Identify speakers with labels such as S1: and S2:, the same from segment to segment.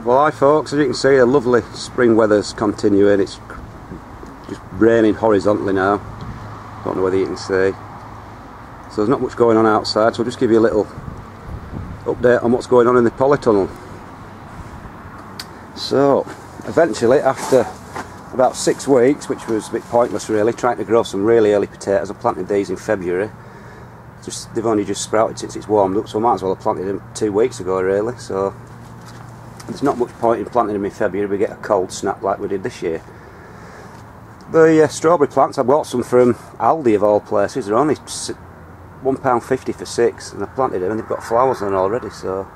S1: Well, hi folks, as you can see the lovely spring weather's continuing. It's just raining horizontally now. Don't know whether you can see. So there's not much going on outside, so I'll just give you a little update on what's going on in the Polytunnel. So eventually, after about 6 weeks, which was a bit pointless really, trying to grow some really early potatoes, I planted these in February. They've only just sprouted since it's warmed up, so I might as well have planted them 2 weeks ago really. So there's not much point in planting them in February. We get a cold snap like we did this year. The strawberry plants, I bought some from Aldi of all places. They're only £1.50 for 6, and I planted them and they've got flowers on already, so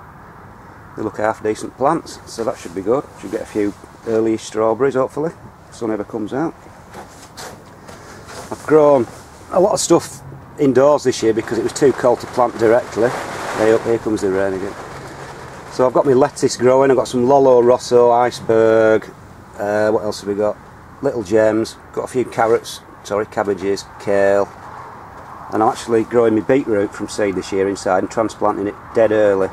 S1: they look half decent plants, so that should be good. Should get a few early strawberries hopefully, if the sun ever comes out. I've grown a lot of stuff indoors this year because it was too cold to plant directly. Here comes the rain again. So I've got my lettuce growing, I've got some Lolo Rosso, iceberg, what else have we got? Little gems, got a few cabbages, kale, and I'm actually growing my beetroot from seed this year inside and transplanting it dead early.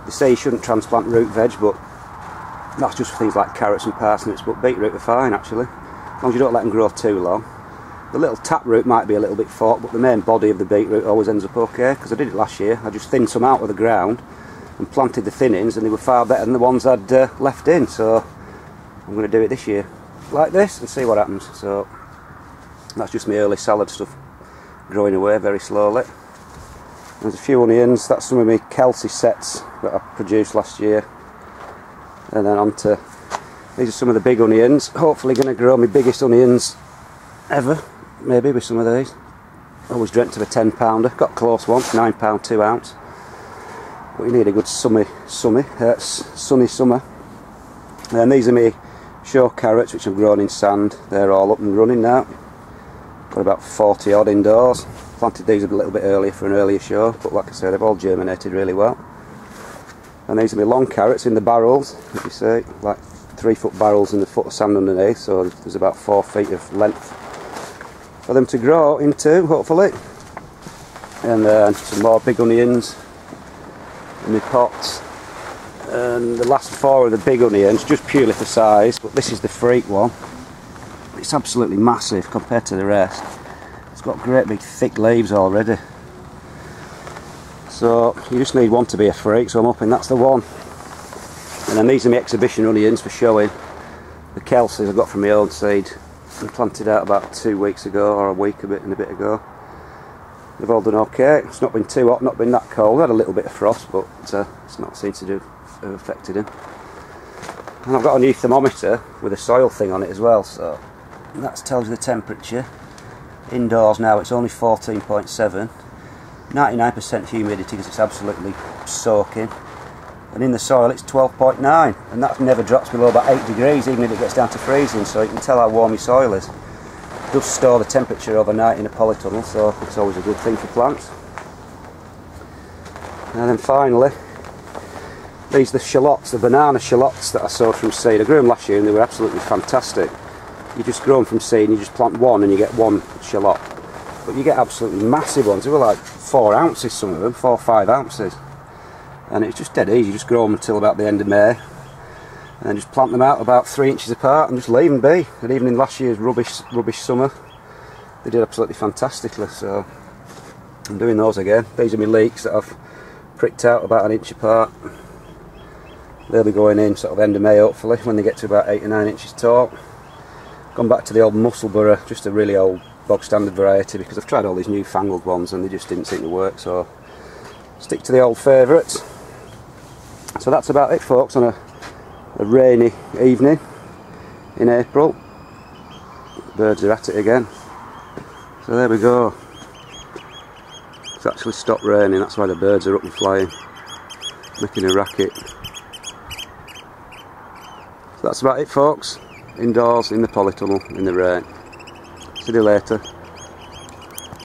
S1: They say you shouldn't transplant root veg, but that's just for things like carrots and parsnips, but beetroot are fine actually, as long as you don't let them grow too long. The little taproot might be a little bit forked, but the main body of the beetroot always ends up okay, because I did it last year. I just thinned some out of the ground and planted the thinnings, and they were far better than the ones I'd left in, so I'm going to do it this year like this and see what happens. So that's just my early salad stuff growing away very slowly. There's a few onions, that's some of my Kelsey sets that I produced last year, and then on to these are some of the big onions. Hopefully going to grow my biggest onions ever, maybe, with some of these. Always dreamt of a 10-pounder, got close once, £9 2 ounce. But you need a good sunny summer. And these are my show carrots, which I've grown in sand. They're all up and running now. Got about 40 odd indoors. Planted these a little bit earlier for an earlier show, but like I said, they've all germinated really well. And these are my long carrots in the barrels, as you see, like 3-foot barrels and a foot of sand underneath, so there's about 4 feet of length for them to grow into, hopefully. And then some more big onions in my pots, and the last 4 of the big onions, just purely for size, but this is the freak one. It's absolutely massive compared to the rest. It's got great big thick leaves already, so you just need one to be a freak, so I'm hoping that's the one. And then these are my exhibition onions for showing. The Kelseys I got from my own seed and planted out about 2 weeks ago, or a week and a bit ago. They've all done okay. It's not been too hot, not been that cold. I had a little bit of frost, but it's not seemed to have affected him. And I've got a new thermometer with a soil thing on it as well, so that tells you the temperature. Indoors now it's only 14.7, 99% humidity because it's absolutely soaking. And in the soil it's 12.9, and that never drops below about 8 degrees, even if it gets down to freezing, so you can tell how warm your soil is. It does store the temperature overnight in a polytunnel, so it's always a good thing for plants. And then finally, these are the shallots, the banana shallots that I sowed from seed. I grew them last year and they were absolutely fantastic. You just grow them from seed and you just plant one and you get one shallot. But you get absolutely massive ones. They were like 4 ounces, some of them, 4 or 5 ounces. And it's just dead easy. You just grow them until about the end of May, and then just plant them out about 3 inches apart and just leave them be. And even in last year's rubbish summer, they did absolutely fantastically. So I'm doing those again. These are my leeks that I've pricked out about 1 inch apart. They'll be going in sort of end of May hopefully, when they get to about 8 or 9 inches tall. Gone back to the old Musselburgh, just a really old bog standard variety, because I've tried all these newfangled ones and they just didn't seem to work, so stick to the old favourites. So that's about it folks, on a rainy evening in April. Birds are at it again. So there we go. It's actually stopped raining, that's why the birds are up and flying, making a racket. So that's about it folks, indoors in the Polytunnel in the rain. See you later.